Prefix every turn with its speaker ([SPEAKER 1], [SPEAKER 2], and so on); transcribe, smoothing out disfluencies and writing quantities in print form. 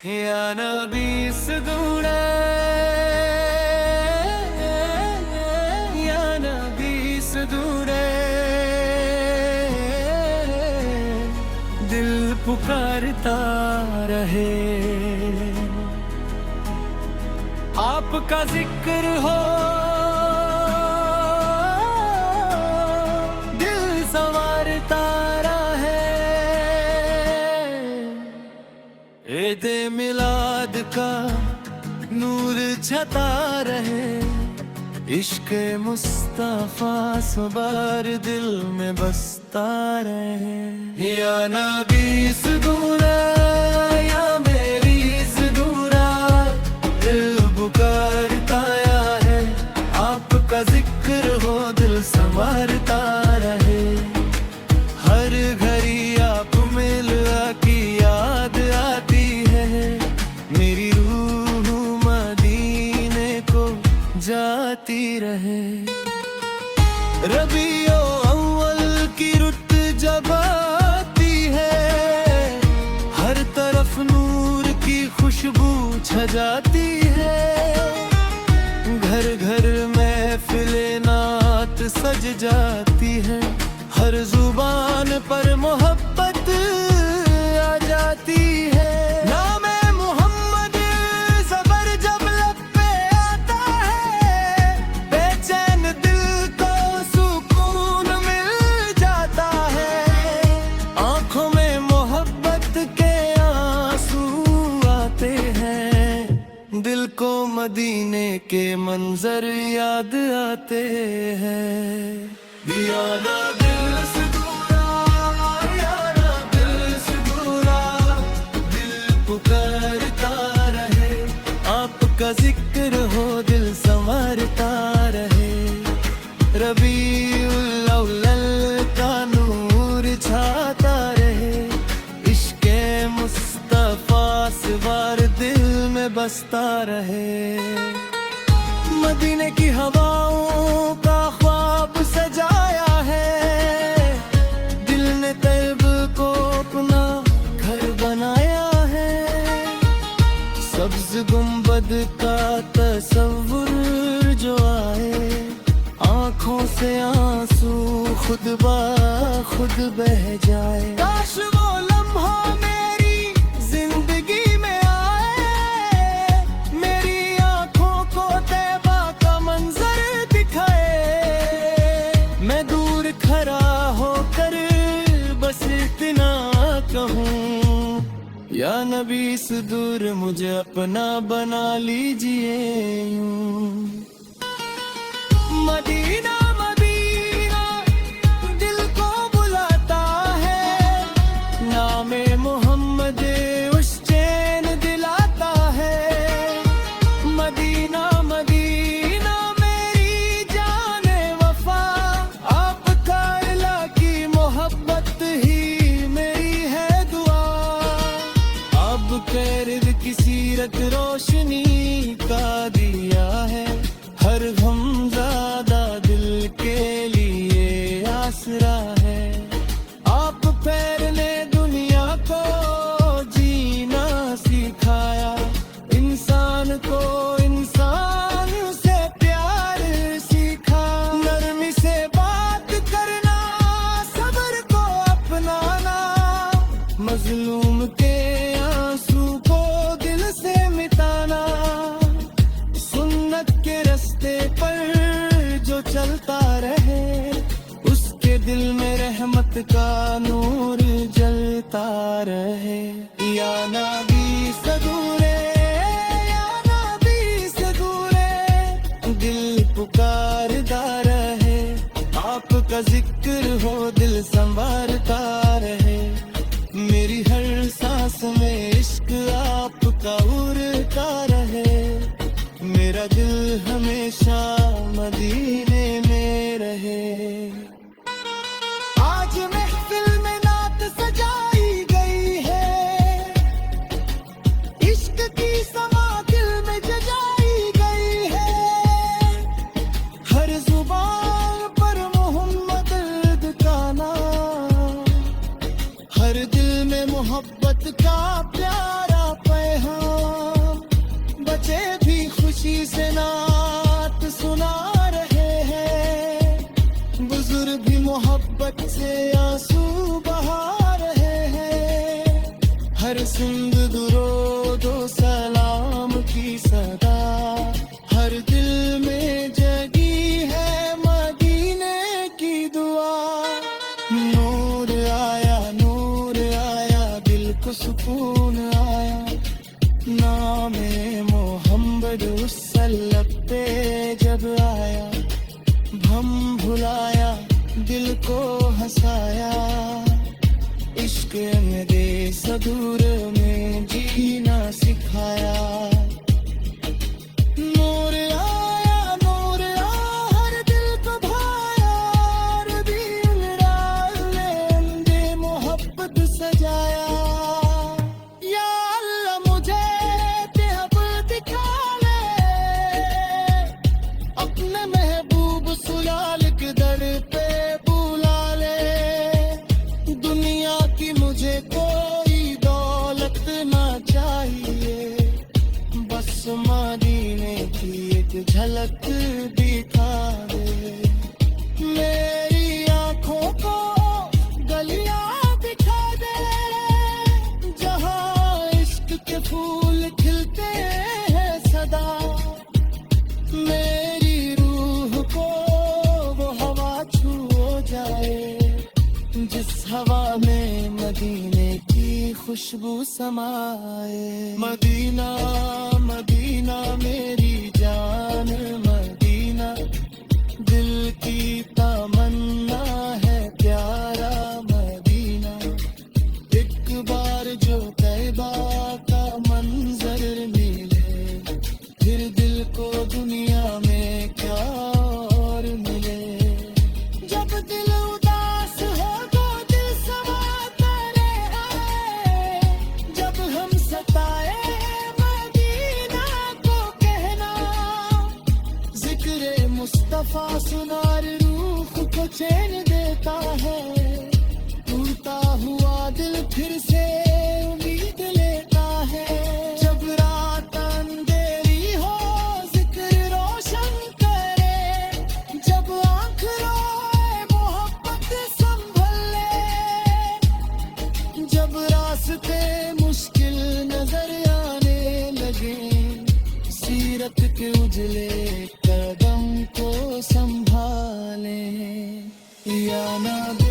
[SPEAKER 1] या नबी सदूरे, या नबी सदूरे, दिल पुकारता रहे। आपका जिक्र हो, दिल संवारता रहे। ईद-ए मिलाद का नूर छता रहे। इश्क मुस्तफा सबार दिल में बसता रहे। या नबी सदूरा, या मेरी सदूरा, दिल पुकारता है। आपका जिक्र हो, दिल संवारता रहे। हर घड़ी आप मिलना की याद आती है। मेरी रूह मदीने को जाती रहे। रबीओ अव्वल की रुत जब आती है, हर तरफ नूर की खुशबू छा जाती है। घर घर महफिले नात सज जाती है। हर जुबान पर मोहब्बत आ जाती है। नामे मोहम्मद ज़बर जब लब पे आता है, बेचैन दिल को सुकून मिल जाता है। आंखों में मोहब्बत के आंसू आते हैं। दिल को मदीने के मंजर याद आते हैं। याना दिल सदूरा, याना दिल सदूरा, दिल पुकारता रहे। आपका जिक्र हो, दिल संवारता रहे। रबीउल अव्वल का नूर छाता रहे। इश्क़े मुस्तफा सवार दिल में बसता रहे। मदीने की हवाओं का ख्वाब सजाया है। दिल ने तैब को अपना घर बनाया है। सब्ज गुंबद का तस्वुर जो आए, आंखों से आंसू खुद ब खुद बह जाए। काश वो लम्हा मेरी जिंदगी में आए, मेरी आंखों को तैबा का मंजर दिखाए। मैं दूर खड़ा होकर बस इतना कहूँ, या नबी सुदूर मुझे अपना बना लीजिए यूं। मदीना मदीना दिल को बुलाता है। नामे मोहम्मद उस चैन दिलाता है। मदीना मदीना मेरी जाने वफा, आपका अल्लाह की मोहब्बत ही मेरी है दुआ। अब कैद की सीरत रोशनी का दिया है। हर गमज़दा दिल के लिए आसरा है। आप पैर ने दुनिया को जीना सिखाया। इंसान को इंसान से प्यार सीखा। नरमी से बात करना, सब्र को अपनाना, मजलूम के आंसू को दिल से मिटाना। सुन्नत के रास्ते पर जो चलता रहे, उसके दिल में रहमत का नूर जलता रहे। या नबी सदूरे, या नबी सदूरे, दिल पुकारता रहे। आपका जिक्र हो, दिल संवारता रहे। मेरी हर सांस में इश्क आपका उड़ता रहे। मेरा दिल हमेशा मदीने में रहे। आज महफिल में नात सजाई गई है। इश्क की समा दिल में जगाई गई है। हर जुबान पर मोहम्मद का नाम सदा हर दिल में जगी है मदीने की दुआ। नूर आया दिल को सुकून आया, नामे मोहम्मद उस सल्लत पे जब आया। भम भुलाया दिल को हंसाया, इश्क में दे सदूर में जीना सिखाया। नूर आया हर दिल को भाया, रबीउल अव्वल ने मोहब्बत सजाया। या अल्लाह मुझे तेहब दिखा ले, अपने महबूब सुलाल के दर पे बुला ले। दुनिया की मुझे कोई दौलत ना चाहिए, बस मदीने की एक झलक दिखा दे। मेरी आंखों को गलियां दिखा दे, जहां इश्क के फूल खिलते हैं सदा। मेरी रूह को वो हवा छू जाए, जिस हवा में मदीने की खुशबू समाए। मदीना मदीना मेरी जान मदीना, दिल की तमन्ना है प्यारा मदीना। एक बार जो तैबा का मंजर मिले, फिर दिल को दुनिया में क्या और मिले। जब दिल उदास हो तो दिल समाता रहे, जब हम सताए मदीना को कहना। जिक्रे मुस्तफा सुनार रूह को चैन देता है, टूटा हुआ दिल फिर से उम्मीद लेता है। जब रात अंधेरी हो जिक्र रोशन करे, जब आँख रोए मोहब्बत संभल ले। जब रास्ते मुश्किल नजर आने लगे, सीरत के उजले कदम को संभाले। या नबी